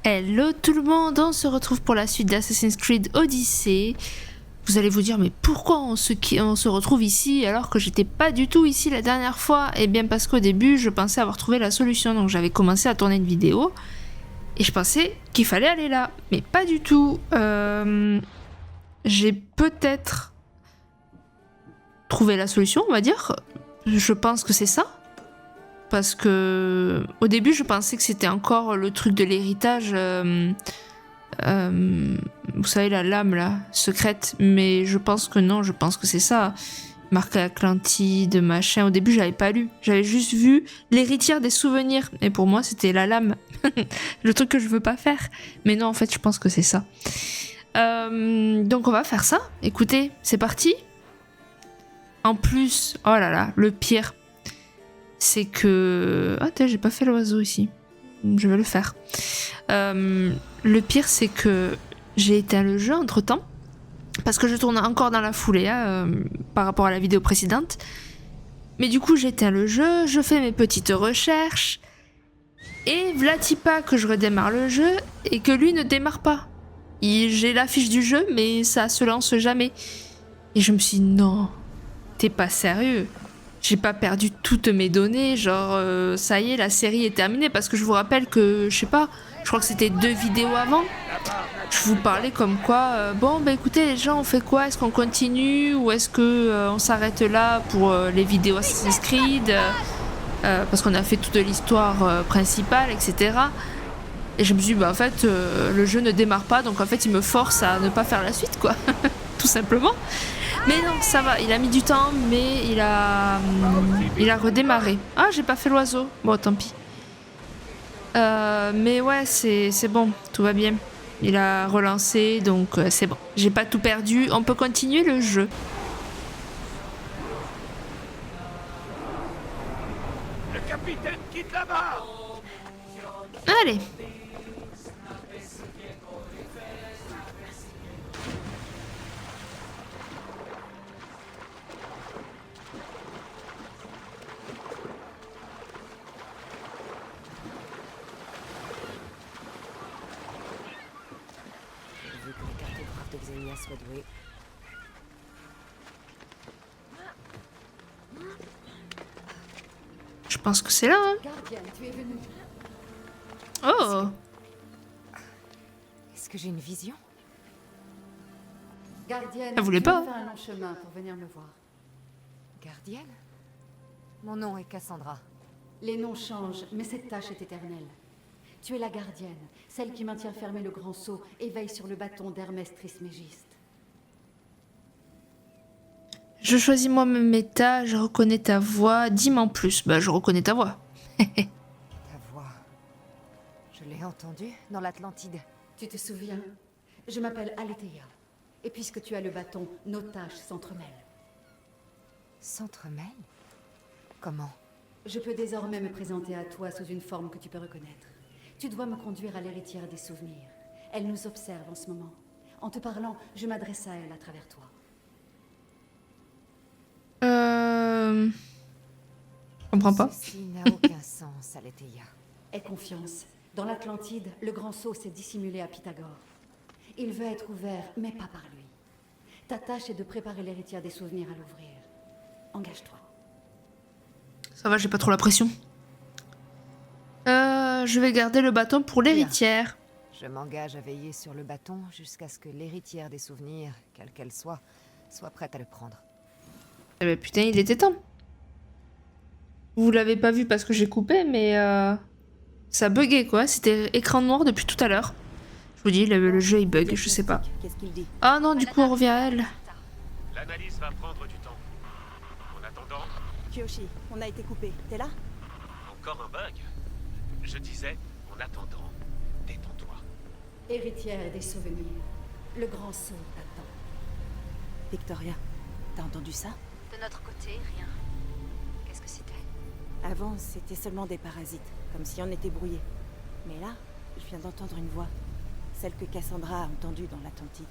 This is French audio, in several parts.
Hello tout le monde, on se retrouve pour la suite d'Assassin's Creed Odyssey. Vous allez vous dire, mais pourquoi on se retrouve ici alors que j'étais pas du tout ici la dernière fois? Eh bien parce qu'au début, je pensais avoir trouvé la solution, donc j'avais commencé à tourner une vidéo et je pensais qu'il fallait aller là, mais pas du tout. J'ai peut-être trouvé la solution, on va dire. Je pense que c'est ça. Parce que au début, je pensais que c'était encore le truc de l'héritage, vous savez, la lame là, secrète. Mais je pense que non, je pense que c'est ça. Marqué Atlantide, machin. Au début, j'avais pas lu. J'avais juste vu l'héritière des souvenirs. Et pour moi, c'était la lame. Le truc que je veux pas faire. Mais non, en fait, je pense que c'est ça. Donc on va faire ça. Écoutez, c'est parti. En plus, oh là là, le pire. C'est que... Ah, j'ai pas fait l'oiseau ici. Je vais le faire. Le pire, c'est que j'ai éteint le jeu entre-temps. Parce que je tourne encore dans la foulée, par rapport à la vidéo précédente. Mais du coup, j'éteins le jeu, je fais mes petites recherches. Et Vlatipa que je redémarre le jeu et que lui ne démarre pas. J'ai la fiche du jeu, mais ça se lance jamais. Et je me suis dit, non, t'es pas sérieux. J'ai pas perdu toutes mes données, genre ça y est, la série est terminée, parce que je vous rappelle que, je sais pas, je crois que c'était 2 vidéos avant, je vous parlais comme quoi, bon bah écoutez les gens, on fait quoi? Est-ce qu'on continue ou est-ce que on s'arrête là pour les vidéos Assassin's Creed, parce qu'on a fait toute l'histoire principale, etc. Et je me suis dit, bah en fait, le jeu ne démarre pas, donc en fait il me force à ne pas faire la suite, quoi, tout simplement. Mais non, ça va, il a mis du temps, mais il a redémarré. Ah, j'ai pas fait l'oiseau. Bon, tant pis. Mais ouais, c'est bon, tout va bien. Il a relancé, donc c'est bon. J'ai pas tout perdu, on peut continuer le jeu. Le capitaine quitte là-bas. Allez. Vu que les cartographes de Xenia soient doués. Je pense que c'est là, hein. Gardienne, tu es venue. Oh. Est-ce que j'ai une vision? Gardienne, Elle voulait tu pas. as fait un long chemin pour venir me voir. Gardienne? Mon nom est Cassandra. Les noms changent, mais cette tâche est éternelle. Tu es la gardienne, celle qui maintient fermé le grand sceau et veille sur le bâton d'Hermès Trismégiste. Je choisis moi-même mes tas, je reconnais ta voix. Dis-moi en plus. Bah, je reconnais ta voix. Ta voix. Je l'ai entendue dans l'Atlantide. Tu te souviens? Je m'appelle Aletheia. Et puisque tu as le bâton, nos tâches s'entremêlent. S'entremêlent? Comment? Je peux désormais me présenter à toi sous une forme que tu peux reconnaître. Tu dois me conduire à l'héritière des souvenirs. Elle nous observe en ce moment. En te parlant, je m'adresse à elle à travers toi. Je comprends pas. Ceci n'a aucun sens, Aletheia. Aie confiance. Dans l'Atlantide, le grand sceau s'est dissimulé à Pythagore. Il veut être ouvert, mais pas par lui. Ta tâche est de préparer l'héritière des souvenirs à l'ouvrir. Engage-toi. Ça va, j'ai pas trop la pression. Je vais garder le bâton pour l'héritière. Je m'engage à veiller sur le bâton jusqu'à ce que l'héritière des souvenirs, quelle qu'elle soit prête à le prendre. Eh ben putain, il était temps. Vous l'avez pas vu parce que j'ai coupé, mais ça buguait quoi. C'était écran noir depuis tout à l'heure. Je vous dis, le jeu il bug, je sais pas. Qu'est-ce qu'il dit? Ah non, du coup on revient à elle. L'analyse va prendre du temps. En attendant, Kiyoshi, on a été coupé. T'es là? encore un bug. Je disais, en attendant, détends-toi. Héritière des souvenirs. Le grand sceau t'attend. Victoria, t'as entendu ça? De notre côté, rien. Qu'est-ce que c'était? Avant, c'était seulement des parasites, comme si on était brouillés. Mais là, je viens d'entendre une voix. Celle que Cassandra a entendue dans l'Atlantide.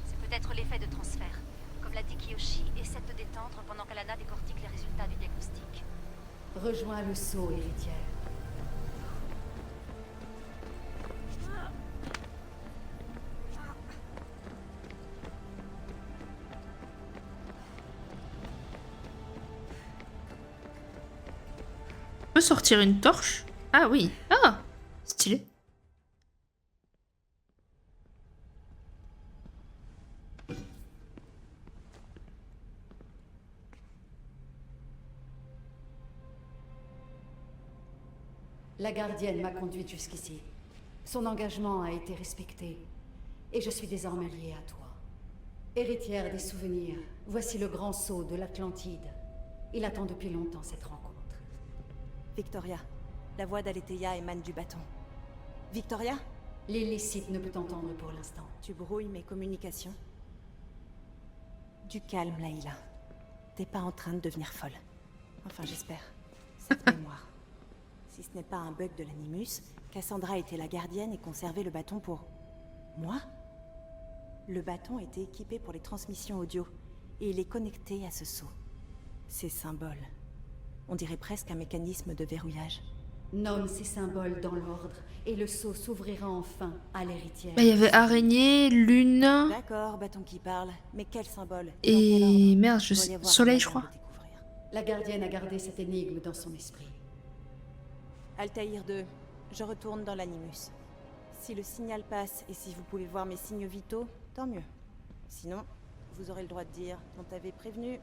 C'est peut-être l'effet de transfert. Comme l'a dit Kiyoshi, essaie de te détendre pendant qu'Alana décortique les résultats du diagnostic. Rejoins le sceau, héritière. peux sortir une torche? Ah oui. Ah, stylé. La gardienne m'a conduite jusqu'ici. Son engagement a été respecté. Et je suis désormais liée à toi. Héritière des souvenirs, voici le grand sceau de l'Atlantide. Il attend depuis longtemps cette rencontre. Victoria, la voix d'Aletheia émane du bâton. Victoria? L'illicite ne peut entendre pour l'instant. Tu brouilles mes communications. Du calme, Layla. T'es pas en train de devenir folle. Enfin, j'espère. Cette mémoire. Si ce n'est pas un bug de l'Animus, Cassandra était la gardienne et conservait le bâton pour... moi? Le bâton était équipé pour les transmissions audio, et il est connecté à ce sceau. Ces symboles. On dirait presque un mécanisme de verrouillage. Nomme ces symboles dans l'ordre, et le sceau s'ouvrira enfin à l'héritière. Bah, il y avait araignée, lune D'accord, bâton qui parle, mais quel symbole? et merde, Il doit y avoir soleil, un je moyen crois. de découvrir. La gardienne a gardé cette énigme dans son esprit. Altaïr 2, je retourne dans l'Animus. Si le signal passe et si vous pouvez voir mes signes vitaux, tant mieux. Sinon, vous aurez le droit de dire on t'avait prévenu.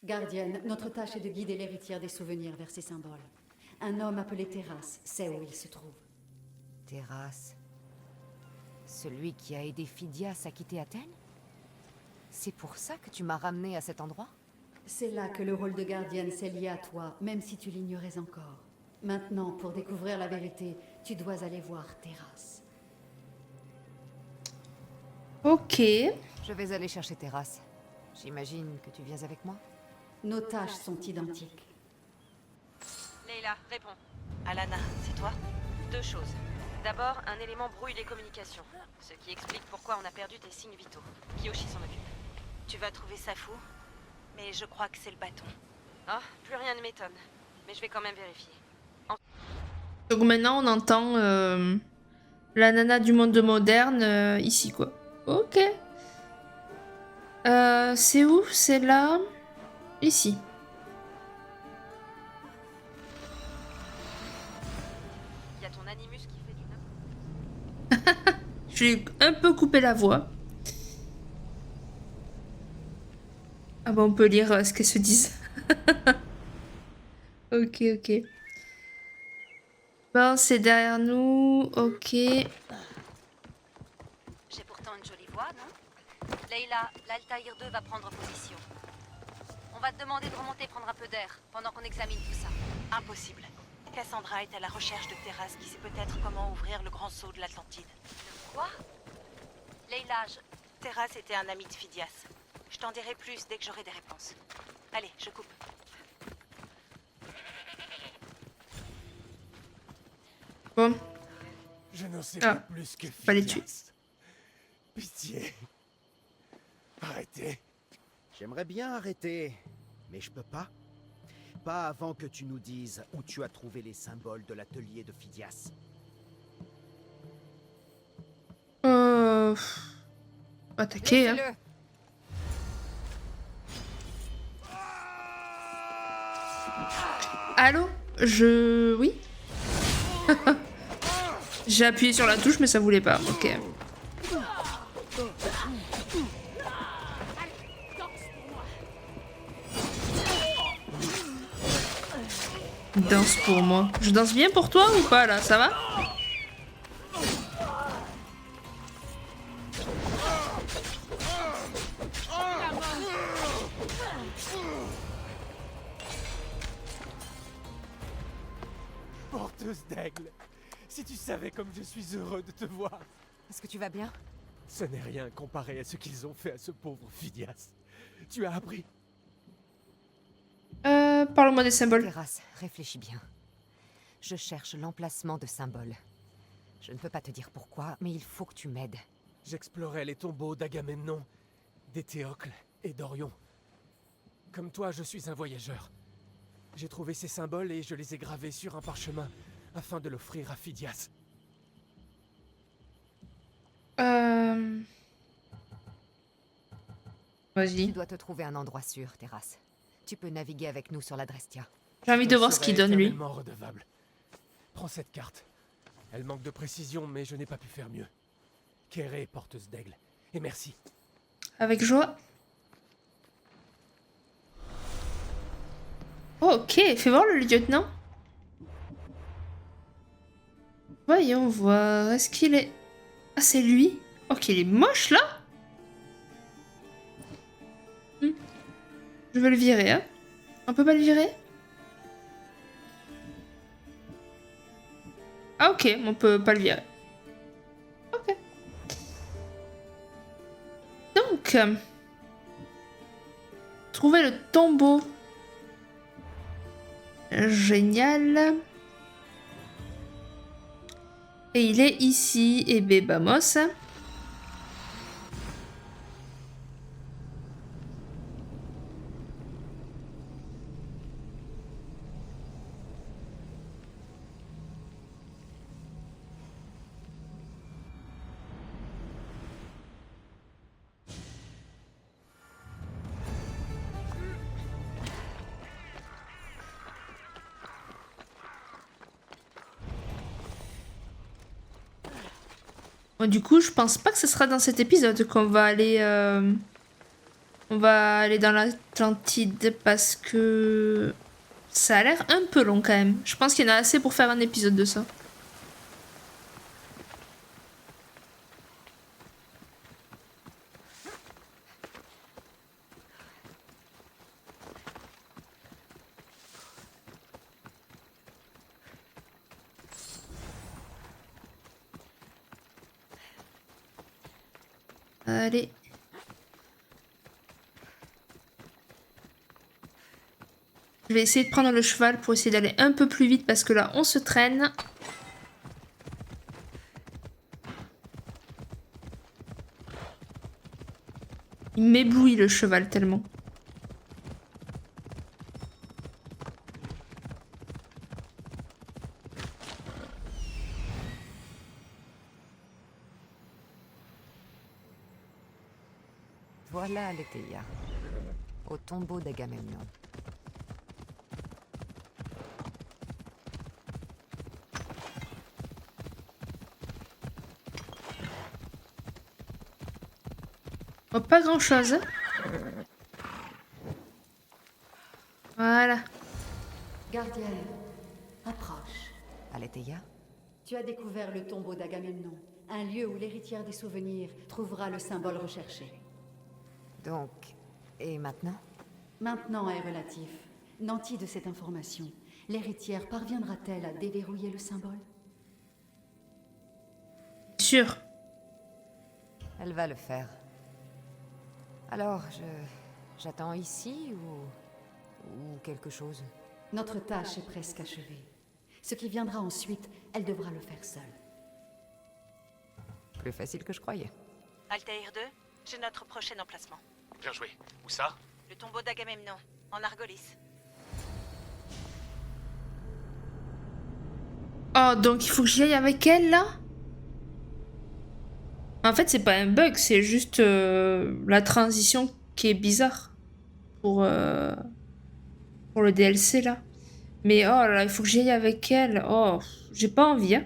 Gardienne, notre tâche est de guider l'héritière des souvenirs vers ces symboles. Un homme appelé Terrasse sait où il se trouve. Terrasse. Celui qui a aidé Phidias à quitter Athènes? C'est pour ça que tu m'as ramené à cet endroit? C'est là que le rôle de gardienne s'est lié à toi, même si tu l'ignorais encore. Maintenant, pour découvrir la vérité, tu dois aller voir Terrasse. Ok. Je vais aller chercher Terrasse. J'imagine que tu viens avec moi? Nos tâches sont identiques. Leila, réponds. Alana, c'est toi? Deux choses. D'abord, un élément brouille les communications, ce qui explique pourquoi on a perdu tes signes vitaux. Kiyoshi s'en occupe. Tu vas trouver ça fou, mais je crois que c'est le bâton. Ah, plus rien ne m'étonne. Mais je vais quand même vérifier. Donc maintenant, on entend la nana du monde moderne ici, quoi. Ok. C'est où? C'est là? Ici. Il y a ton animus qui fait du n'importe. Je vais un peu couper la voix. Ah bah on peut lire ce qu'elles se disent. Ok, ok. Bon, c'est derrière nous. Ok. J'ai pourtant une jolie voix, non? Leila, l'Altaïr 2 va prendre position. On va te demander de remonter prendre un peu d'air pendant qu'on examine tout ça. Impossible. Cassandra est à la recherche de Terrasse qui sait peut-être comment ouvrir le grand sceau de l'Atlantide. Quoi? Leila, Terrasse était un ami de Phidias. Je t'en dirai plus dès que j'aurai des réponses. Allez, je coupe. Bon. Je n'en sais Ah, pas plus que fallait Phidias. Pitié. Arrêtez. J'aimerais bien arrêter, mais je peux pas. Pas avant que tu nous dises où tu as trouvé les symboles de l'atelier de Phidias. Attaquer, hein. Laissez-le. Allô? Oui? J'ai appuyé sur la touche, mais ça voulait pas. Ok. Danse pour moi. Je danse bien pour toi ou pas, là? Ça va? Porteuse d'aigle. Si tu savais comme je suis heureux de te voir. Est-ce que tu vas bien? Ce n'est rien comparé à ce qu'ils ont fait à ce pauvre Phidias. Tu as appris. Parle-moi des symboles. Terrasse, réfléchis bien. Je cherche l'emplacement de symboles. Je ne peux pas te dire pourquoi, mais il faut que tu m'aides. J'explorais les tombeaux d'Agamemnon, d'Éthéocle et d'Orion. Comme toi, je suis un voyageur. J'ai trouvé ces symboles et je les ai gravés sur un parchemin afin de l'offrir à Phidias. Vas-y. Tu dois te trouver un endroit sûr, Terrasse. Tu peux naviguer avec nous sur la Drestia. J'ai envie de voir ce qu'il donne, lui. Éternellement redevable. Prends cette carte. Elle manque de précision, mais je n'ai pas pu faire mieux. Kéré, porteuse d'aigle. Et merci. Avec joie. Oh, ok, fais voir le lieutenant. Voyons voir. Est-ce qu'il est... Ah, c'est lui. Oh, qu'il est moche, là. Je vais le virer, hein. On peut pas le virer? Ah, ok, on peut pas le virer. Ok. Donc... trouver le tombeau. Génial. Et il est ici. Et vamos. Bon, du coup, je pense pas que ce sera dans cet épisode qu'on va aller... On va aller dans l'Atlantide parce que... Ça a l'air un peu long quand même. Je pense qu'il y en a assez pour faire un épisode de ça. Allez. Je vais essayer de prendre le cheval pour essayer d'aller un peu plus vite parce que là, on se traîne. Il m'éblouit le cheval tellement. Voilà Aletheia, au tombeau d'Agamemnon. Oh, pas grand chose. Voilà. Gardienne, approche. Aletheia? Tu as découvert le tombeau d'Agamemnon, un lieu où l'héritière des souvenirs trouvera le symbole recherché. Donc, et maintenant? Maintenant est relatif. Nanti de cette information, l'héritière parviendra-t-elle à déverrouiller le symbole? Sûr. Elle va le faire. Alors, j'attends ici ou quelque chose? Notre tâche est presque achevée. Ce qui viendra ensuite, elle devra le faire seule. Plus facile que je croyais. Altaïr 2, j'ai notre prochain emplacement. Bien joué. Où ça? Le tombeau d'Agamemnon, en Argolis. Oh, donc il faut que j'y aille avec elle, là? En fait, c'est pas un bug, c'est juste la transition qui est bizarre pour le DLC, là. Mais oh là, il faut que j'y aille avec elle. Oh, j'ai pas envie, hein.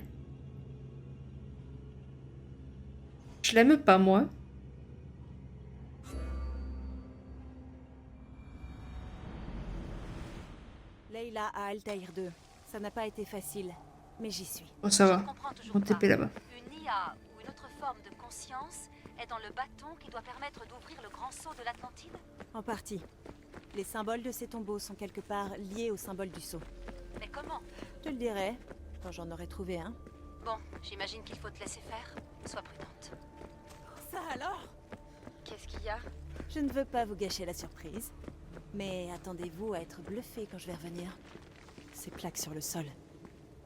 Je l'aime pas, moi. Leïla à Altaïr 2. Ça n'a pas été facile, mais j'y suis. Oh, ça Je va. ne comprends toujours On pas. TP là-bas. Une IA ou une autre forme de conscience est dans le bâton qui doit permettre d'ouvrir le grand sceau de l'Atlantide? En partie. Les symboles de ces tombeaux sont quelque part liés au symbole du sceau. Mais comment? Je te le dirai, quand j'en aurai trouvé un. Bon, j'imagine qu'il faut te laisser faire. Sois prudente. Ça alors? Qu'est-ce qu'il y a? Je ne veux pas vous gâcher la surprise, mais attendez-vous à être bluffé quand je vais revenir. Ces plaques sur le sol.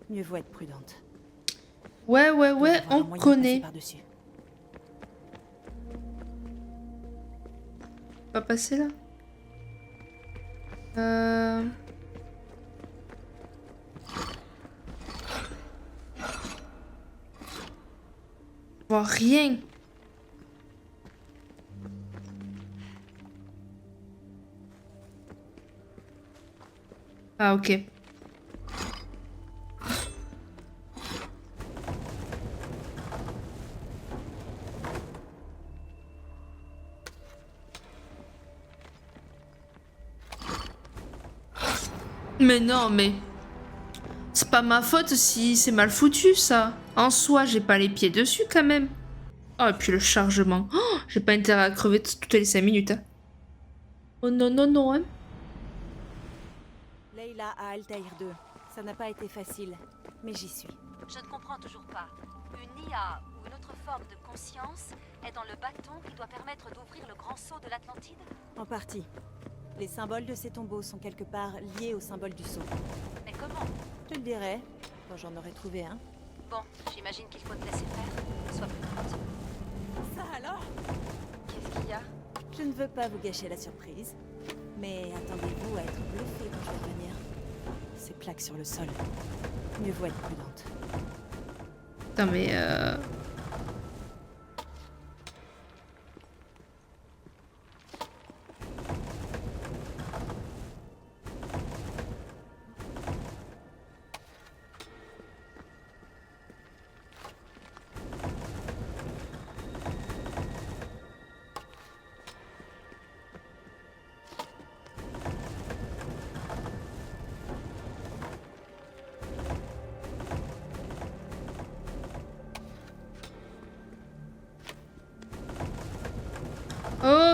Mieux vaut être prudente. Ouais, Il doit y avoir un on moyen de passer connaît. par-dessus. Pas passer là. Je vois rien. Ah, ok. Mais non, mais c'est pas ma faute si c'est mal foutu, ça. En soi, j'ai pas les pieds dessus quand même. Oh, et puis le chargement. Oh, j'ai pas intérêt à crever toutes les 5 minutes. Hein. Oh non, non, non. Hein. Leila à Altaïr 2. Ça n'a pas été facile, mais j'y suis. Je ne comprends toujours pas. Une IA ou une autre forme de conscience est dans le bâton qui doit permettre d'ouvrir le grand sceau de l'Atlantide? En partie. Les symboles de ces tombeaux sont quelque part liés au symbole du sceau. Mais comment? Je le dirai, quand j'en aurai trouvé un. Bon, j'imagine qu'il faut te laisser faire. Sois prudente. Ça alors? Qu'est-ce qu'il y a? Je ne veux pas vous gâcher la surprise, mais attendez-vous à être bluffé quand je vais revenir. Ces plaques sur le sol. Mieux vaut être prudente. Putain, mais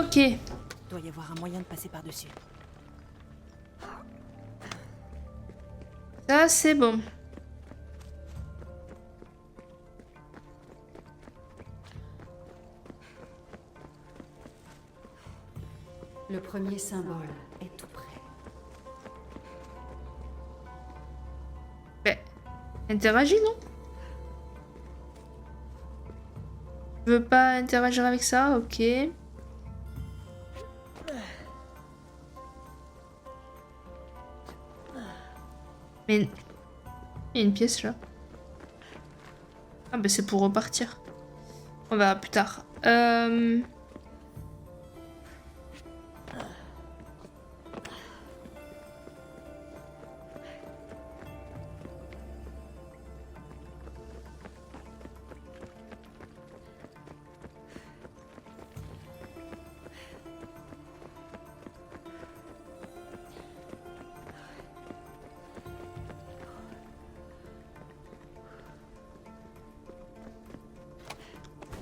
ok. Il doit y avoir un moyen de passer par-dessus. Ça, c'est bon. Le premier symbole est tout près. Ben, interagis, non? Tu veux pas interagir avec ça? Ok. Mais... Il y a une pièce là. Ah bah c'est pour repartir. On verra plus tard.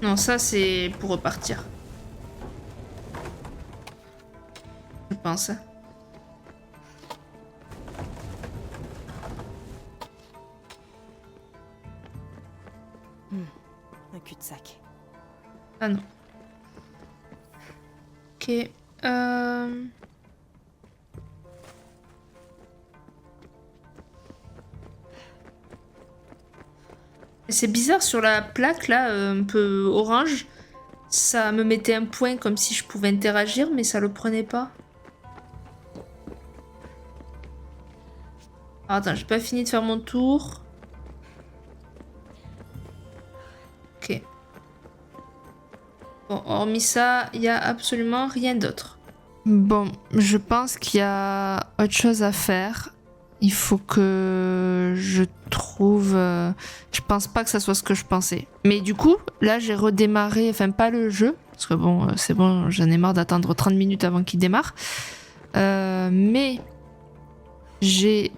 Non, ça c'est pour repartir. Je pense. Un cul-de-sac. Ah non. Ok. C'est bizarre sur la plaque là, un peu orange. Ça me mettait un point comme si je pouvais interagir, mais ça le prenait pas. Ah, attends, j'ai pas fini de faire mon tour. Ok. Bon, hormis ça, il y a absolument rien d'autre. Bon, je pense qu'il y a autre chose à faire. Il faut que je trouve... Je pense pas que ça soit ce que je pensais. Mais du coup, là, j'ai redémarré... Enfin, pas le jeu. Parce que bon, c'est bon, j'en ai marre d'attendre 30 minutes avant qu'il démarre. Mais... J'ai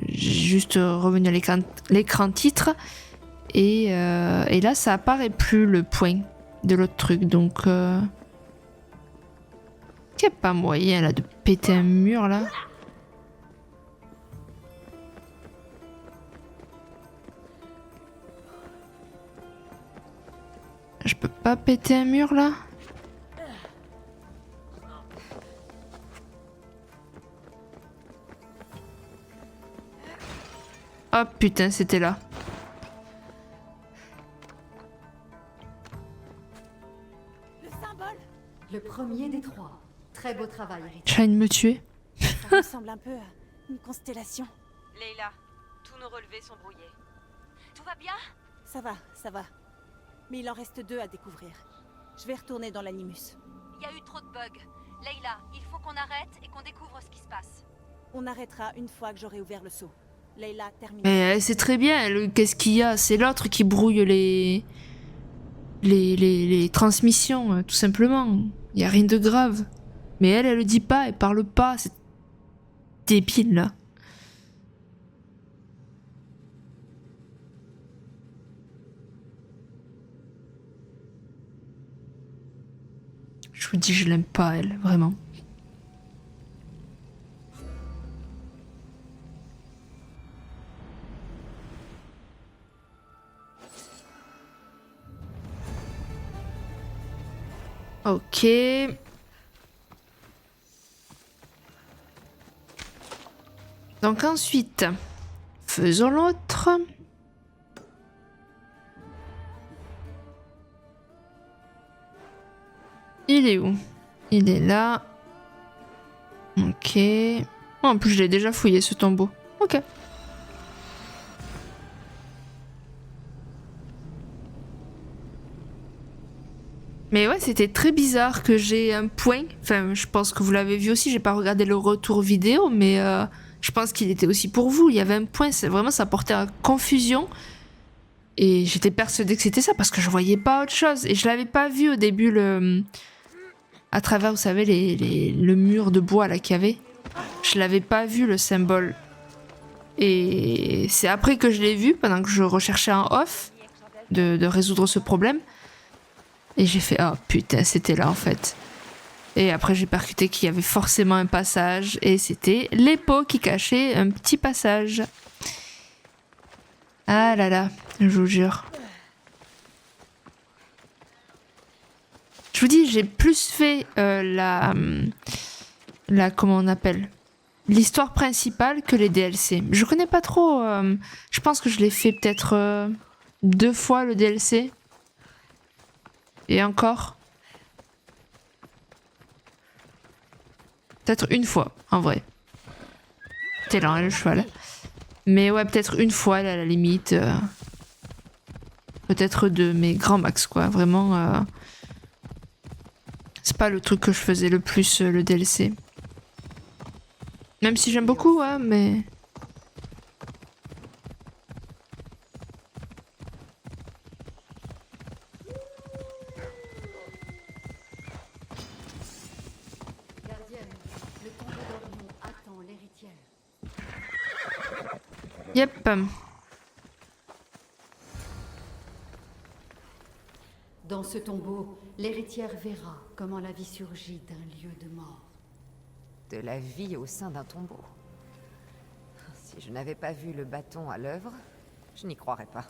juste revenu à l'écran titre. Et là, ça apparaît plus le point de l'autre truc. Donc... Il n'y a pas moyen, là, de péter un mur, là. Je peux pas péter un mur là? Oh putain, c'était là. le premier des 3. Très beau travail, Héritière. J'ai envie de me tuer. Ça ressemble un peu à une constellation. Leila, tous nos relevés sont brouillés. Tout va bien? Ça va, ça va. Mais il en reste 2 à découvrir. Je vais retourner dans l'Animus. Il y a eu trop de bugs. Leila, il faut qu'on arrête et qu'on découvre ce qui se passe. On arrêtera une fois que j'aurai ouvert le seau. Leila, termine. Mais elle sait très bien, qu'est-ce qu'il y a? C'est l'autre qui brouille les transmissions, tout simplement. Il y a rien de grave. Mais elle le dit pas, elle parle pas. C'est débile, là. Je vous dis, je l'aime pas, elle, vraiment. Ok. Donc ensuite, faisons l'autre. Il est où? Il est là. Ok. Oh, en plus, je l'ai déjà fouillé, ce tombeau. Ok. Mais ouais, c'était très bizarre que j'ai un point. Enfin, je pense que vous l'avez vu aussi. J'ai pas regardé le retour vidéo, mais je pense qu'il était aussi pour vous. Il y avait un point. C'est vraiment, ça portait à confusion. Et j'étais persuadée que c'était ça parce que je voyais pas autre chose. Et je l'avais pas vu au début à travers, vous savez, le mur de bois là qu'il y avait. Je l'avais pas vu le symbole. Et c'est après que je l'ai vu pendant que je recherchais en off de résoudre ce problème. Et j'ai fait, oh putain, c'était là en fait. Et après j'ai percuté qu'il y avait forcément un passage. Et c'était les pots qui cachaient un petit passage. Ah là là, je vous jure. Je vous dis, j'ai plus fait comment on appelle, l'histoire principale que les DLC. Je connais pas trop. Je pense que je l'ai fait peut-être 2 fois le DLC. Et encore. Peut-être une fois, en vrai. T'es lent, hein, le cheval. Mais ouais, peut-être une fois, là, à la limite. Peut-être 2, mais grand max, quoi. Vraiment. C'est pas le truc que je faisais le plus, le DLC. Même si j'aime beaucoup, hein, mais... Yep. Dans ce tombeau, l'héritière verra comment la vie surgit d'un lieu de mort. De la vie au sein d'un tombeau. Si je n'avais pas vu le bâton à l'œuvre, je n'y croirais pas.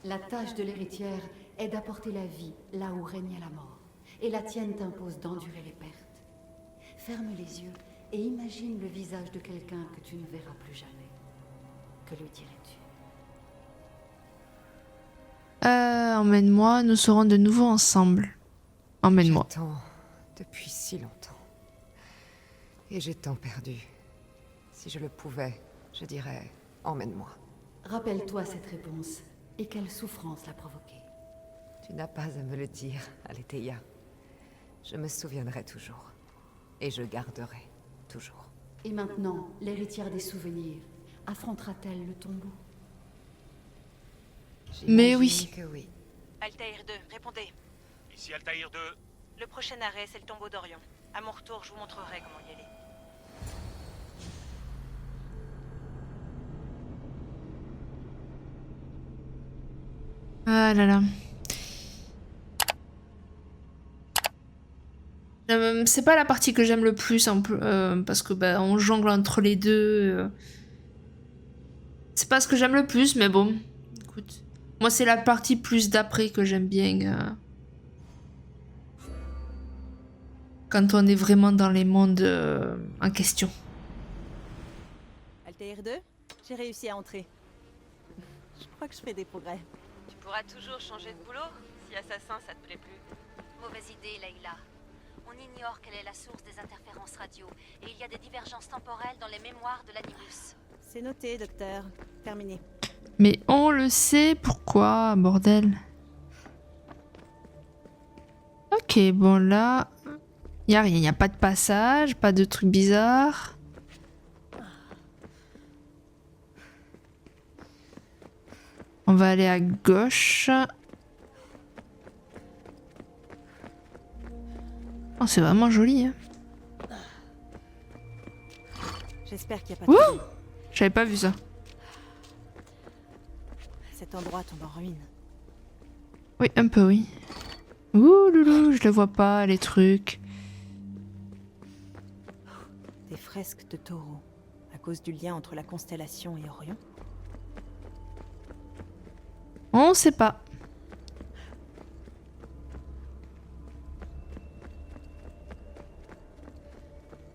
La tâche de l'héritière est d'apporter la vie là où règne la mort. Et la tienne t'impose d'endurer les pertes. Ferme les yeux et imagine le visage de quelqu'un que tu ne verras plus jamais. Que lui dirais-tu? Emmène-moi, nous serons de nouveau ensemble. Emmène-moi. J'attends depuis si longtemps. Et j'ai tant perdu. Si je le pouvais, je dirais emmène-moi. Rappelle-toi cette réponse et quelle souffrance l'a provoquée. Tu n'as pas à me le dire, Aletheia. Je me souviendrai toujours. Et je garderai toujours. Et maintenant, l'héritière des souvenirs affrontera-t-elle le tombeau? Mais J'imagine oui. que oui. Altaïr 2, répondez. Ici Altaïr 2. Le prochain arrêt, c'est le tombeau d'Orion. À mon retour, je vous montrerai comment y aller. Ah là là. C'est pas la partie que j'aime le plus, parce que bah, on jongle entre les deux. C'est pas ce que j'aime le plus, mais bon, écoute. Moi, c'est la partie plus d'après que j'aime bien. Quand on est vraiment dans les mondes en question. Altaïr 2, j'ai réussi à entrer. Je crois que je fais des progrès. Tu pourras toujours changer de boulot si assassin ça te plaît plus. Mauvaise idée, Leila. On On ignore quelle est la source des interférences radio, et il y a des divergences temporelles dans les mémoires de l'animus. C'est noté, docteur. Terminé. Mais on le sait, pourquoi, bordel. Ok, bon là... Y a rien, y a pas de passage, pas de trucs bizarres. On va aller à gauche. Oh, c'est vraiment joli. Hein. J'espère qu'il n'y a pas de... Ouh, j'avais pas vu ça. Cet endroit tombe en ruine. Oui, un peu, oui. Ouh, loulou, je le vois pas, les trucs. Des fresques de taureaux, à cause du lien entre la constellation et Orion. On sait pas.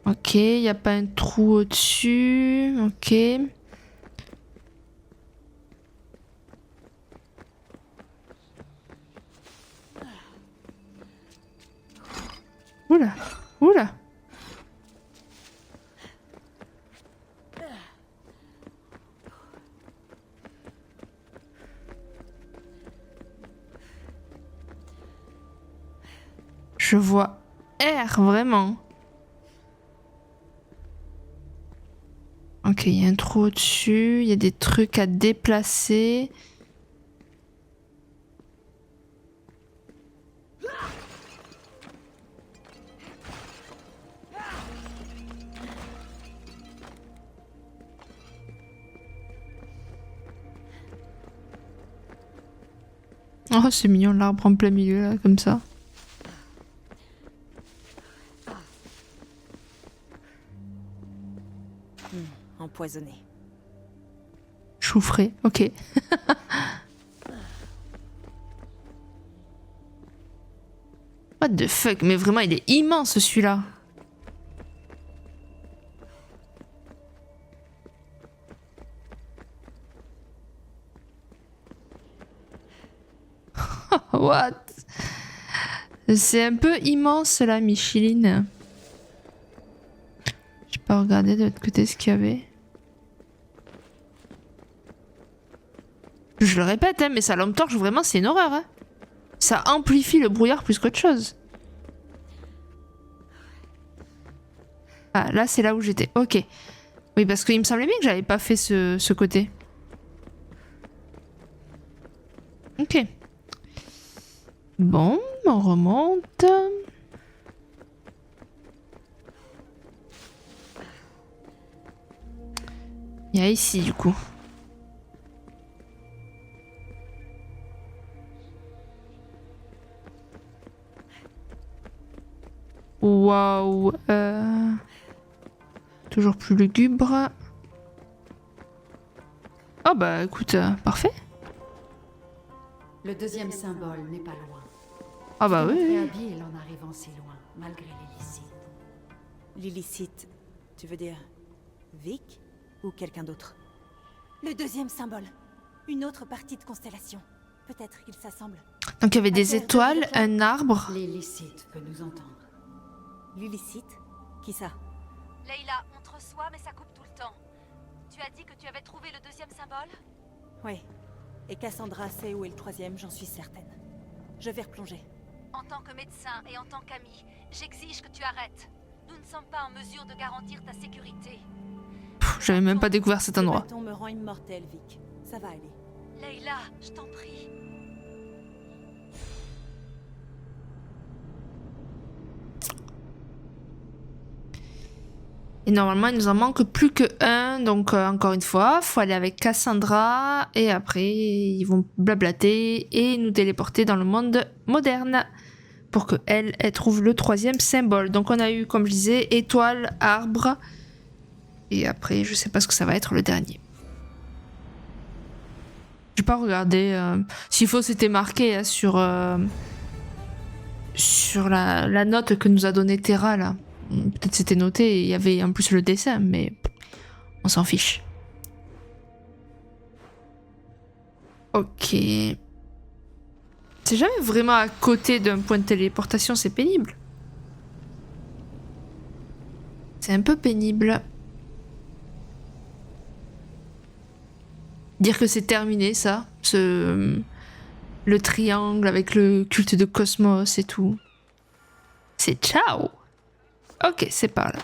Ok, y a pas un trou au-dessus. Ok. Oula, oula. Je vois R, vraiment. Ok, il y a un trou au-dessus, il y a des trucs à déplacer. Oh, c'est mignon l'arbre en plein milieu, là, comme ça. Empoisonné. Chou frais, ok. What the fuck, mais vraiment il est immense celui-là. What? C'est un peu immense là, Micheline. J'ai pas regardé de l'autre côté ce qu'il y avait. Je le répète, hein, mais sa lampe torche, vraiment, c'est une horreur. Hein. Ça amplifie le brouillard plus qu'autre chose. Ah, là, c'est là où j'étais. Ok. Oui, parce qu'il me semblait bien que j'avais pas fait ce côté. Ok. Bon, on remonte. Il y a ici, du coup. Waouh. Toujours plus lugubre. Oh bah écoute, parfait. Le deuxième symbole n'est pas loin. Ah bah oui. Habile en arrivant si loin, malgré l'illicite. L'illicite, tu veux dire Vic ou quelqu'un d'autre? Le deuxième symbole. Une autre partie de constellation. Peut-être qu'ils s'assemblent. Donc il y avait des étoiles, un arbre. L'illicite peut nous entendre. L'illicite? Qui ça? Leila, on te reçoit, mais ça coupe tout le temps. Tu as dit que tu avais trouvé le deuxième symbole? Oui. Et Cassandra sait où est le troisième, j'en suis certaine. Je vais replonger. En tant que médecin et en tant qu'ami, j'exige que tu arrêtes. Nous ne sommes pas en mesure de garantir ta sécurité. J'avais même pas découvert cet endroit. Le bâton me rend immortel, Vic. Ça va aller. Leila, je t'en prie. Et normalement, il nous en manque plus que un. Donc, encore une fois, faut aller avec Cassandra. Et après, ils vont blablater et nous téléporter dans le monde moderne. Pour qu'elle trouve le troisième symbole. Donc, on a eu, comme je disais, étoile, arbre. Et après, je sais pas ce que ça va être le dernier. J'ai pas regardé. S'il faut, c'était marqué hein, sur la note que nous a donnée Terra, là. Peut-être c'était noté, il y avait en plus le dessin, mais on s'en fiche. Ok. C'est jamais vraiment à côté d'un point de téléportation, c'est pénible. C'est un peu pénible. Dire que c'est terminé, ça. Le triangle avec le culte de Cosmos et tout. C'est ciao. Ok, c'est par là.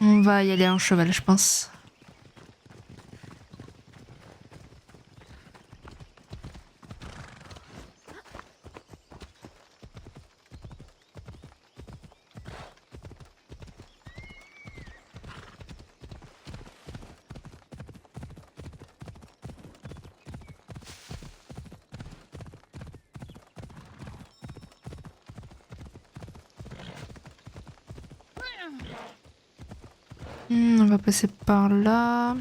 On va y aller en cheval, je pense. On va passer par là.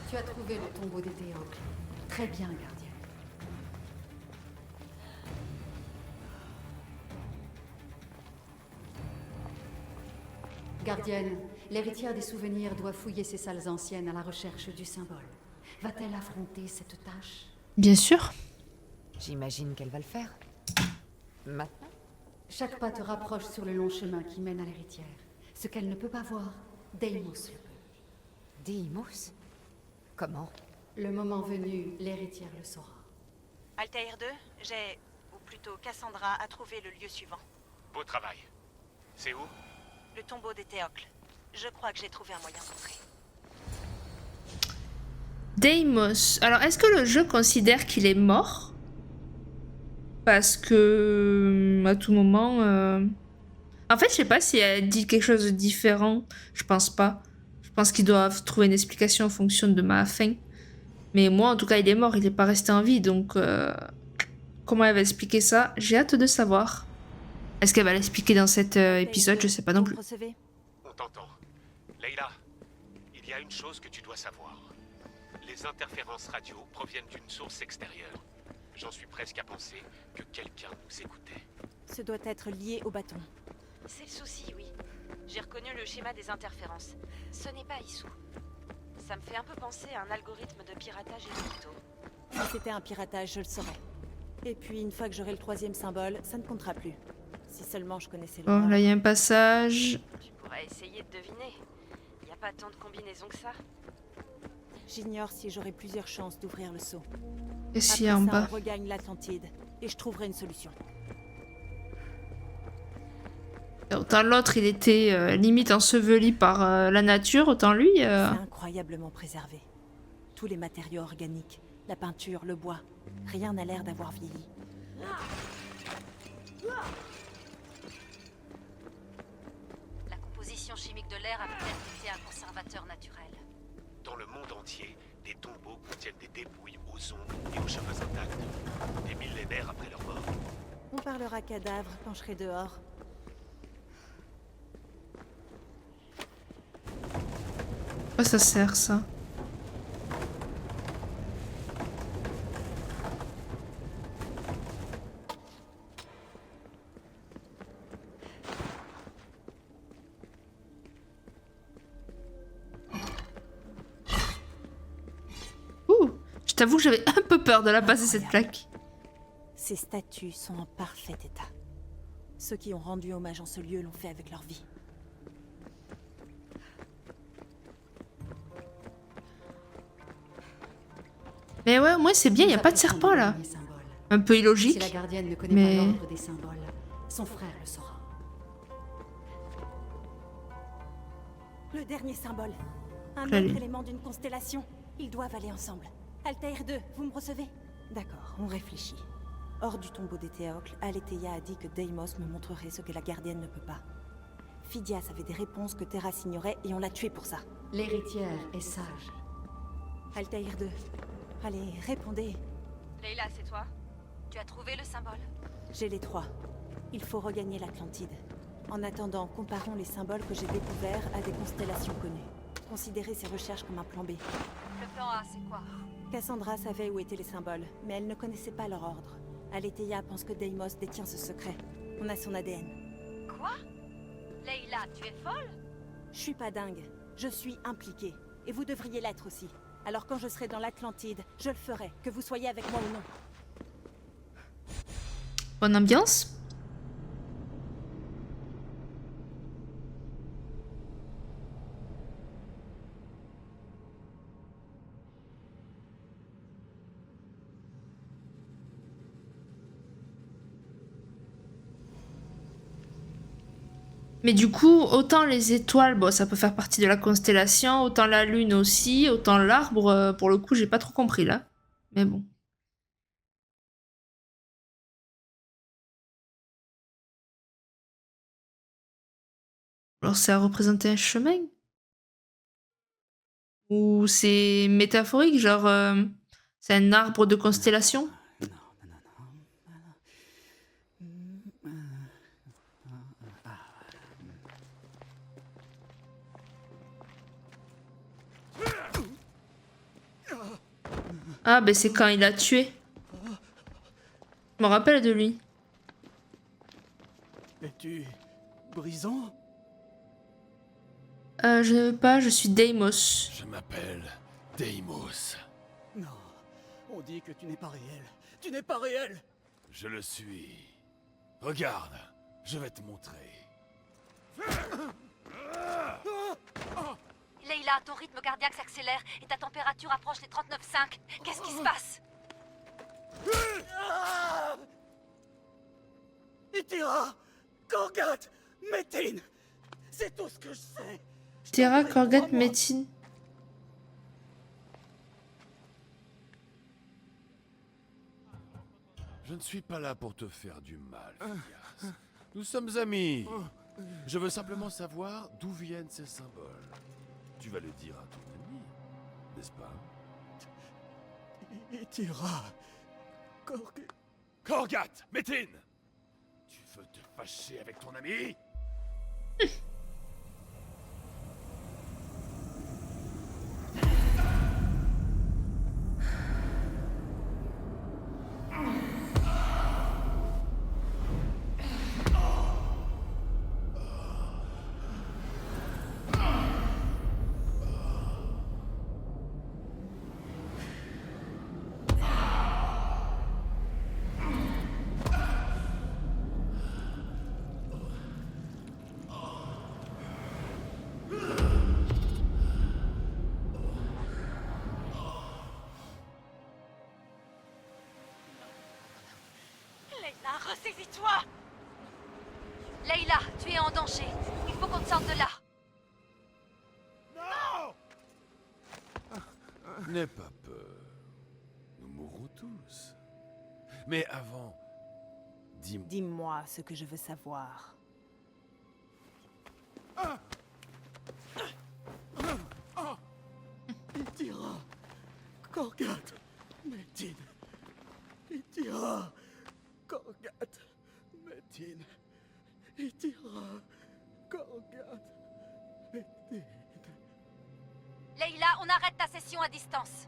Tu as trouvé le tombeau des Théocles. Très bien, gardienne. Gardienne, l'héritière des souvenirs doit fouiller ces salles anciennes à la recherche du symbole. Va-t-elle affronter cette tâche? Bien sûr. J'imagine qu'elle va le faire. Maintenant? Chaque pas te rapproche sur le long chemin qui mène à l'héritière. Ce qu'elle ne peut pas voir, Deimos le peut. Deimos? Comment? Le moment venu, l'héritière le saura. Altair 2, j'ai, ou plutôt Cassandra, a trouvé le lieu suivant. Beau travail. C'est où? Le tombeau des Théocles. Je crois que j'ai trouvé un moyen d'entrer. Deimos. Alors, est-ce que le jeu considère qu'il est mort? Parce que... à tout moment... En fait, je sais pas si elle dit quelque chose de différent. Je pense pas. Je pense qu'ils doivent trouver une explication en fonction de ma fin. Mais moi, en tout cas, il est mort. Il est pas resté en vie. Donc, comment elle va expliquer ça? J'ai hâte de savoir. Est-ce qu'elle va l'expliquer dans cet épisode? Je sais pas non plus. Recevez. On t'entend. Leila, il y a une chose que tu dois savoir. Les interférences radio proviennent d'une source extérieure. J'en suis presque à penser que quelqu'un nous écoutait. Ce doit être lié au bâton. C'est le souci, oui. J'ai reconnu le schéma des interférences. Ce n'est pas Issou. Ça me fait un peu penser à un algorithme de piratage Erudito. Si c'était un piratage, je le saurais. Et puis, une fois que j'aurai le troisième symbole, ça ne comptera plus. Si seulement je connaissais le Bon, nom. là, il y a un passage. Tu pourrais essayer de deviner. Il n'y a pas tant de combinaisons que ça. J'ignore si j'aurai plusieurs chances d'ouvrir le seau. Et s'il y Après a en ça, bas? on regagne l'Atlantide, et je trouverai une solution. Autant l'autre, il était limite enseveli par la nature, autant lui... C'est incroyablement préservé. Tous les matériaux organiques, la peinture, le bois, rien n'a l'air d'avoir vieilli. La composition chimique de l'air a peut-être été un conservateur naturel. Dans le monde entier, des tombeaux contiennent des dépouilles aux ongles et aux cheveux intacts, des millénaires après leur mort. On parlera cadavre quand je serai dehors. À quoi ça sert, ça? Ouh! Je t'avoue que j'avais un peu peur de la passer, cette plaque. Ces statues sont en parfait état. Ceux qui ont rendu hommage en ce lieu l'ont fait avec leur vie. Mais ouais, moi c'est bien, il n'y a pas de serpent là. Un peu Si illogique. la gardienne ne connaît mais- pas l'ordre des symboles, son frère le saura. Le dernier symbole. Un Salut. autre élément d'une constellation. Ils doivent aller ensemble. Altair 2, vous me recevez? D'accord, on réfléchit. Hors du tombeau des Théocles, Aletheia a dit que Deimos me montrerait ce que la gardienne ne peut pas. Phidias avait des réponses que Terras ignorait et on l'a tué pour ça. L'héritière est sage. Altair 2, allez, répondez. Leila, c'est toi? Tu as trouvé le symbole? J'ai les trois. Il faut regagner l'Atlantide. En attendant, comparons les symboles que j'ai découverts à des constellations connues. Considérez ces recherches comme un plan B. Le plan A, c'est quoi? Cassandra savait où étaient les symboles, mais elle ne connaissait pas leur ordre. Aletheia pense que Deimos détient ce secret. On a son ADN. Quoi? Layla, tu es folle? Je suis pas dingue. Je suis impliquée. Et vous devriez l'être aussi. Alors quand je serai dans l'Atlantide, je le ferai, que vous soyez avec moi ou non. Bonne ambiance. Mais du coup, autant les étoiles, bon, ça peut faire partie de la constellation, autant la lune aussi, autant l'arbre, pour le coup, j'ai pas trop compris là. Mais bon. Alors, ça a représenté un chemin? Ou c'est métaphorique, genre, c'est un arbre de constellation? Ah, ben c'est quand il a tué. Je me rappelle de lui. Es-tu brisant? Je veux pas, je suis Deimos. Je m'appelle Deimos. Non, on dit que tu n'es pas réel. Tu n'es pas réel. Je le suis. Regarde, je vais te montrer. Layla, ton rythme cardiaque s'accélère et ta température approche les 39,5. Qu'est-ce qui se passe? Ithira, Korgat, Metin, c'est tout ce que je sais. Ithira, Korgat, Metin. Je ne suis pas là pour te faire du mal, Phidias. Nous sommes amis. Je veux simplement savoir d'où viennent ces symboles. Tu vas le dire à ton ami, n'est-ce pas? Ithira, Korgat, Metin! Tu veux te fâcher avec ton ami? Layla, ressaisis-toi! Layla, tu es en danger. Il faut qu'on te sorte de là. N'aie pas peur. Nous mourrons tous. Mais avant, dis-moi... Dis-moi ce que je veux savoir. Ithira, Korgat, Metin. Ithira, Korgat, Metin. Ithira, Korgat, Metin. Layla, on arrête ta session à distance.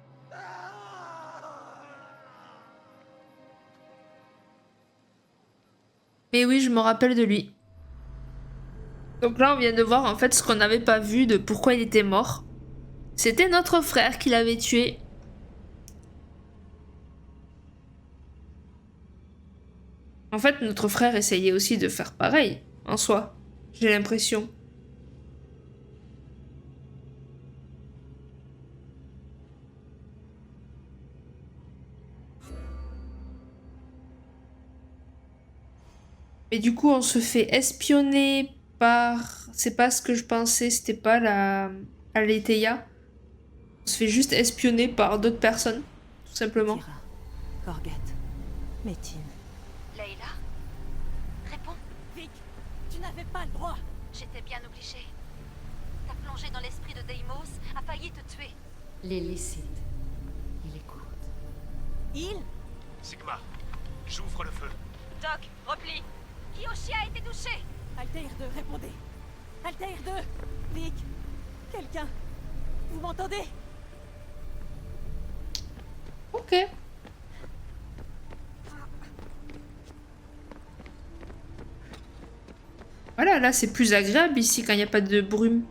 Mais oui, je me rappelle de lui. Donc là, on vient de voir en fait ce qu'on n'avait pas vu de pourquoi il était mort. C'était notre frère qui l'avait tué. En fait, notre frère essayait aussi de faire pareil, en soi. J'ai l'impression. Et du coup, on se fait espionner par... C'est pas ce que je pensais, c'était pas la Aletheia. On se fait juste espionner par d'autres personnes, tout simplement. Ithira, Korgat, Metin. Layla? Réponds. Vic, tu n'avais pas le droit. J'étais bien obligée. Ta plongée dans l'esprit de Deimos a failli te tuer. Les Lycides. Il écoute. Il Sigma, j'ouvre le feu. Doc, repli. Kiyoshi a été touché. Altair 2, répondez. Altair 2, Vic, quelqu'un, vous m'entendez? Ok. Voilà, là c'est plus agréable ici quand il n'y a pas de brume.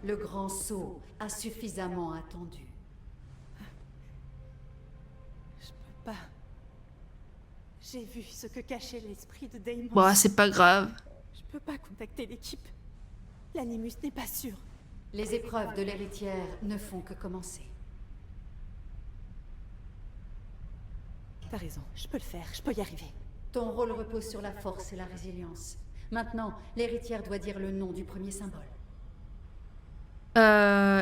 Le grand sceau a suffisamment attendu. Je peux pas. J'ai vu ce que cachait l'esprit de Daemon. Bon, c'est pas grave. Je peux pas contacter l'équipe. L'Animus n'est pas sûr. Les épreuves de l'héritière ne font que commencer. T'as raison, je peux le faire, je peux y arriver. Ton rôle repose sur la force et la résilience. Maintenant, l'héritière doit dire le nom du premier symbole.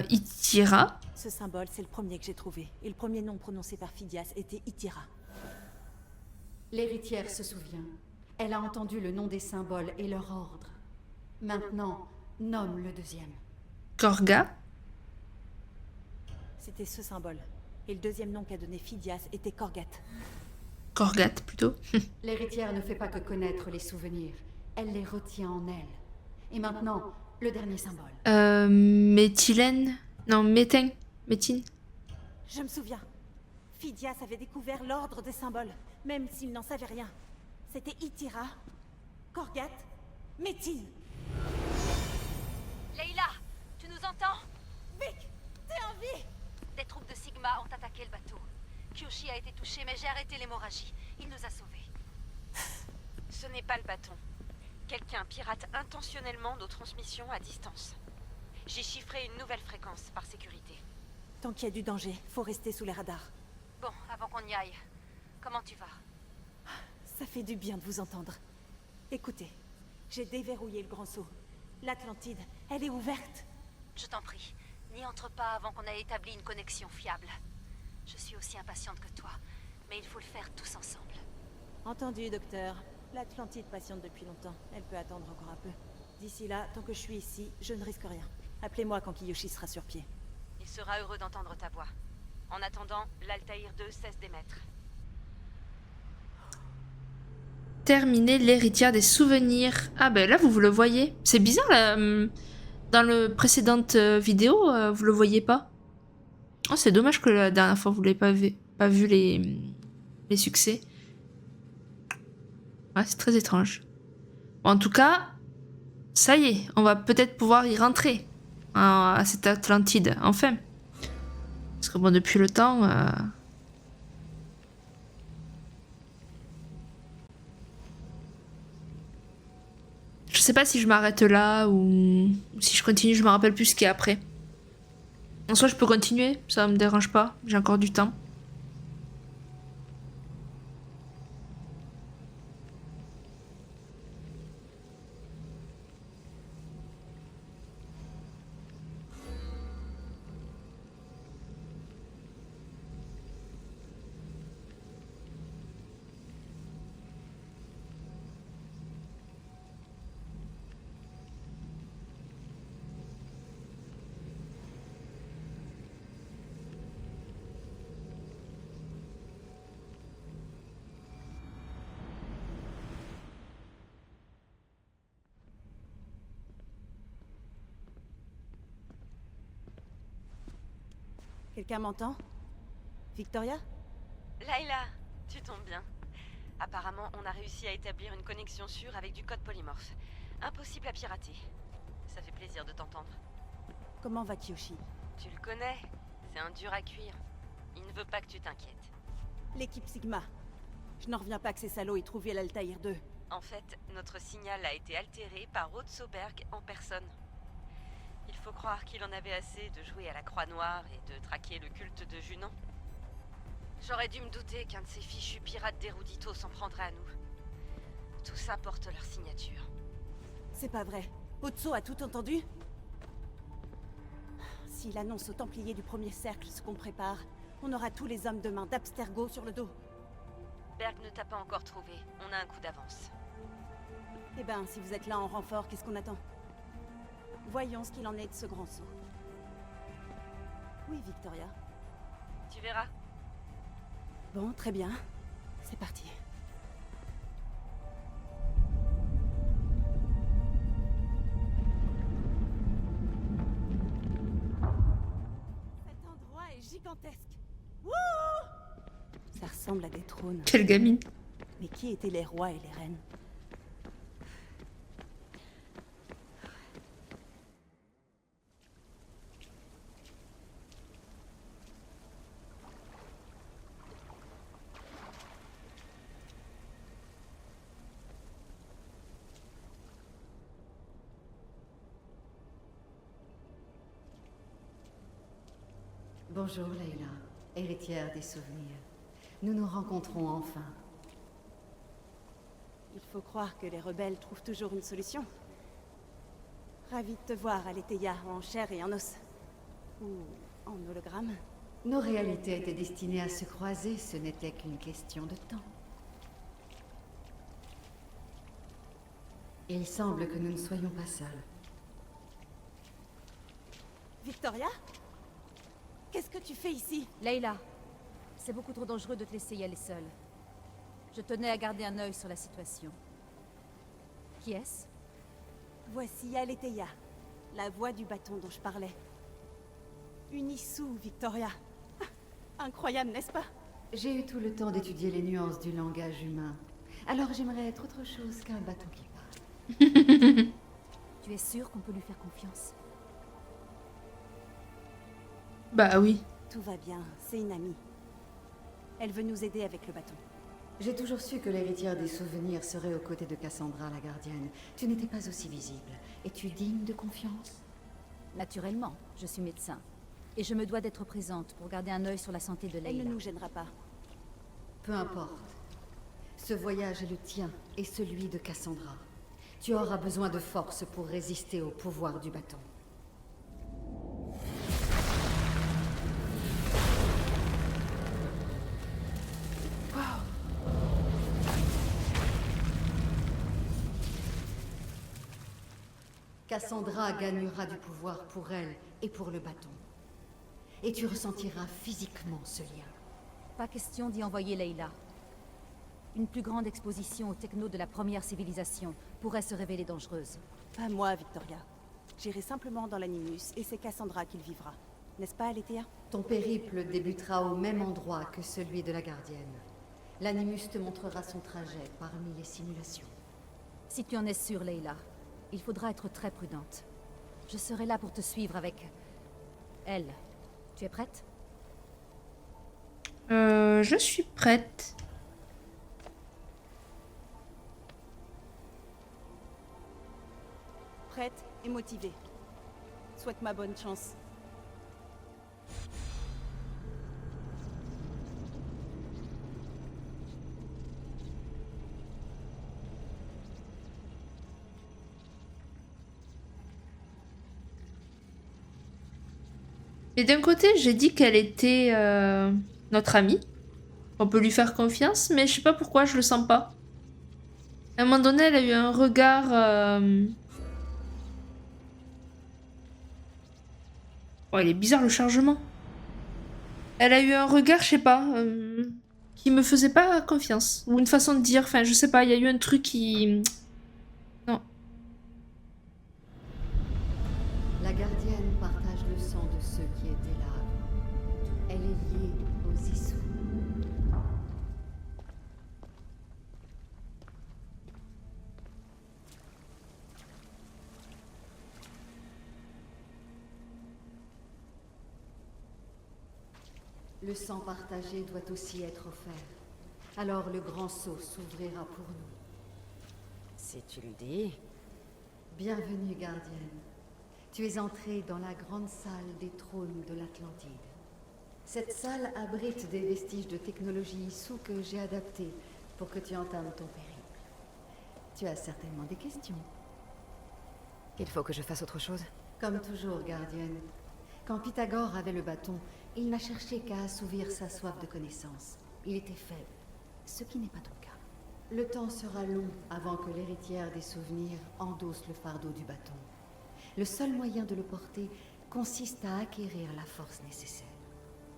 Itira. Ce symbole, c'est le premier que j'ai trouvé. Et le premier nom prononcé par Phidias était Itira. L'héritière se souvient. Elle a entendu le nom des symboles et leur ordre. Maintenant, nomme le deuxième. Korga. C'était ce symbole. Et le deuxième nom qu'a donné Phidias était Korgat. Korgat, plutôt. L'héritière ne fait pas que connaître les souvenirs. Elle les retient en elle. Et maintenant, le dernier symbole. Méthylène. Non, Méthyn. Méthine. Je me souviens. Phidias avait découvert l'ordre des symboles, même s'il n'en savait rien. C'était Itira, Korgat, Méthine. Leila, tu nous entends? Vic, t'es en vie? Des troupes de Sigma ont attaqué le bateau. Kyoshi a été touché, mais j'ai arrêté l'hémorragie. Il nous a sauvés. Ce n'est pas le bâton. Quelqu'un pirate intentionnellement nos transmissions à distance. J'ai chiffré une nouvelle fréquence par sécurité. Tant qu'il y a du danger, faut rester sous les radars. Bon, avant qu'on y aille, comment tu vas? Ça fait du bien de vous entendre. Écoutez, j'ai déverrouillé le grand sceau. L'Atlantide, elle est ouverte. Je t'en prie, n'y entre pas avant qu'on ait établi une connexion fiable. Je suis aussi impatiente que toi, mais il faut le faire tous ensemble. Entendu, docteur. L'Atlantide patiente depuis longtemps. Elle peut attendre encore un peu. D'ici là, tant que je suis ici, je ne risque rien. Appelez-moi quand Kiyoshi sera sur pied. Il sera heureux d'entendre ta voix. En attendant, l'Altaïr 2 cesse d'émettre. Terminer l'héritière des souvenirs. Ah ben là, vous le voyez. C'est bizarre, là. Dans le précédente vidéo, vous le voyez pas. Oh, c'est dommage que la dernière fois, vous l'avez pas vu les succès. Ouais, c'est très étrange. Bon, en tout cas, ça y est, on va peut-être pouvoir y rentrer à cette Atlantide, enfin. Parce que bon, depuis le temps... Je sais pas si je m'arrête là ou si je continue, je me rappelle plus ce qu'il y a après. En soi, je peux continuer, ça me dérange pas, j'ai encore du temps. Quelqu'un m'entend? Victoria? Layla, tu tombes bien. Apparemment, on a réussi à établir une connexion sûre avec du code polymorphe. Impossible à pirater. Ça fait plaisir de t'entendre. Comment va Kiyoshi? Tu le connais, c'est un dur à cuire. Il ne veut pas que tu t'inquiètes. L'équipe Sigma. Je n'en reviens pas que ces salauds aient trouvé l'Altaïr 2. En fait, notre signal a été altéré par Otsoberg en personne. Il faut croire qu'il en avait assez de jouer à la Croix Noire et de traquer le culte de Junon. J'aurais dû me douter qu'un de ces fichus pirates d'Erudito s'en prendrait à nous. Tout ça porte leur signature. C'est pas vrai. Otso a tout entendu? S'il annonce aux Templiers du premier cercle ce qu'on prépare, on aura tous les hommes de main d'Abstergo sur le dos. Berg ne t'a pas encore trouvé. On a un coup d'avance. Eh ben, si vous êtes là en renfort, qu'est-ce qu'on attend? Voyons ce qu'il en est de ce grand saut. Oui, Victoria. Tu verras. Bon, très bien. C'est parti. Cet endroit est gigantesque. Wouh! Ça ressemble à des trônes. Quelle gamine. Mais qui étaient les rois et les reines? Bonjour Leila, héritière des souvenirs. Nous nous rencontrons enfin. Il faut croire que les rebelles trouvent toujours une solution. Ravi de te voir, Aletheia, en chair et en os. Ou en hologramme. Nos réalités étaient destinées à se croiser, ce n'était qu'une question de temps. Il semble que nous ne soyons pas seuls. Victoria? Qu'est-ce que tu fais ici? Leila, c'est beaucoup trop dangereux de te laisser y aller seule. Je tenais à garder un œil sur la situation. Qui est-ce? Voici Aletheia, la voix du bâton dont je parlais. Une issue, Victoria. Ah, incroyable, n'est-ce pas? J'ai eu tout le temps d'étudier les nuances du langage humain. Alors j'aimerais être autre chose qu'un bâton qui parle. Tu es sûre qu'on peut lui faire confiance? Bah oui. Tout va bien, c'est une amie. Elle veut nous aider avec le bâton. J'ai toujours su que l'héritière des souvenirs serait aux côtés de Cassandra, la gardienne. Tu n'étais pas aussi visible. Es-tu digne de confiance? Naturellement, je suis médecin. Et je me dois d'être présente pour garder un œil sur la santé de Elle Leila. ne nous gênera pas. Peu importe. Ce voyage est le tien et celui de Cassandra. Tu auras besoin de force pour résister au pouvoir du bâton. Cassandra gagnera du pouvoir pour elle et pour le bâton. Et tu ressentiras physiquement ce lien. Pas question d'y envoyer Leila. Une plus grande exposition aux technos de la première civilisation pourrait se révéler dangereuse. Pas moi, Victoria. J'irai simplement dans l'Animus et c'est Cassandra qui le vivra. N'est-ce pas, Aletheia? Ton périple débutera au même endroit que celui de la gardienne. L'Animus te montrera son trajet parmi les simulations. Si tu en es sûre, Leila, il faudra être très prudente. Je serai là pour te suivre avec... elle. Tu es prête? Je suis prête. Prête et motivée. Souhaite-moi bonne chance. Et d'un côté, j'ai dit qu'elle était notre amie. On peut lui faire confiance, mais je sais pas pourquoi je le sens pas. À un moment donné, elle a eu un regard... Oh, il est bizarre le chargement. Elle a eu un regard, je sais pas, qui me faisait pas confiance. Ou une façon de dire, enfin je sais pas, il y a eu un truc qui... Non. La gardienne partage le sang de ceux qui étaient là avant. Elle est liée aux Issous. Le sang partagé doit aussi être offert. Alors le grand sceau s'ouvrira pour nous. Si tu le dis. Bienvenue, gardienne. Tu es entrée dans la grande salle des trônes de l'Atlantide. Cette salle abrite des vestiges de technologie Issou que j'ai adaptés pour que tu entames ton périple. Tu as certainement des questions. Il faut que je fasse autre chose? Comme toujours, gardienne. Quand Pythagore avait le bâton, il n'a cherché qu'à assouvir sa soif de connaissance. Il était faible, ce qui n'est pas ton cas. Le temps sera long avant que l'héritière des souvenirs endosse le fardeau du bâton. Le seul moyen de le porter consiste à acquérir la force nécessaire.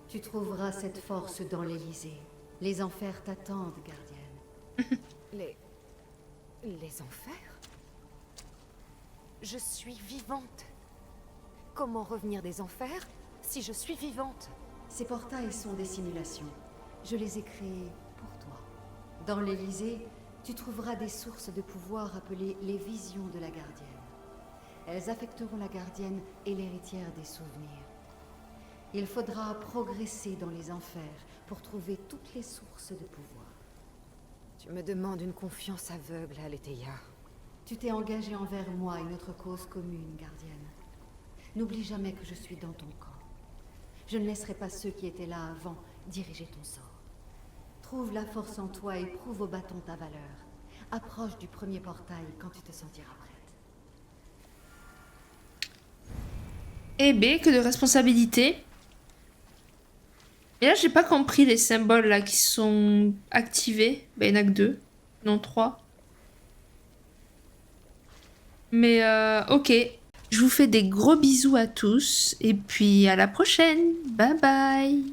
Tu trouveras cette force dans l'Élysée, Les enfers t'attendent, gardienne. Les enfers? Je suis vivante. Comment revenir des enfers si je suis vivante? Ces portails sont des simulations. Je les ai créés pour toi. Dans l'Élysée, tu trouveras des sources de pouvoir appelées les visions de la gardienne. Elles affecteront la gardienne et l'héritière des souvenirs. Il faudra progresser dans les enfers pour trouver toutes les sources de pouvoir. Tu me demandes une confiance aveugle, Aletheia. Tu t'es engagé envers moi et notre cause commune, gardienne. N'oublie jamais que je suis dans ton camp. Je ne laisserai pas ceux qui étaient là avant diriger ton sort. Trouve la force en toi et prouve au bâton ta valeur. Approche du premier portail quand tu te sentiras prête. Eh ben, que de responsabilité. Et là, j'ai pas compris les symboles là qui sont activés. Ben, il n'y en a que 2, non 3. Mais ok. Je vous fais des gros bisous à tous. Et puis à la prochaine. Bye bye.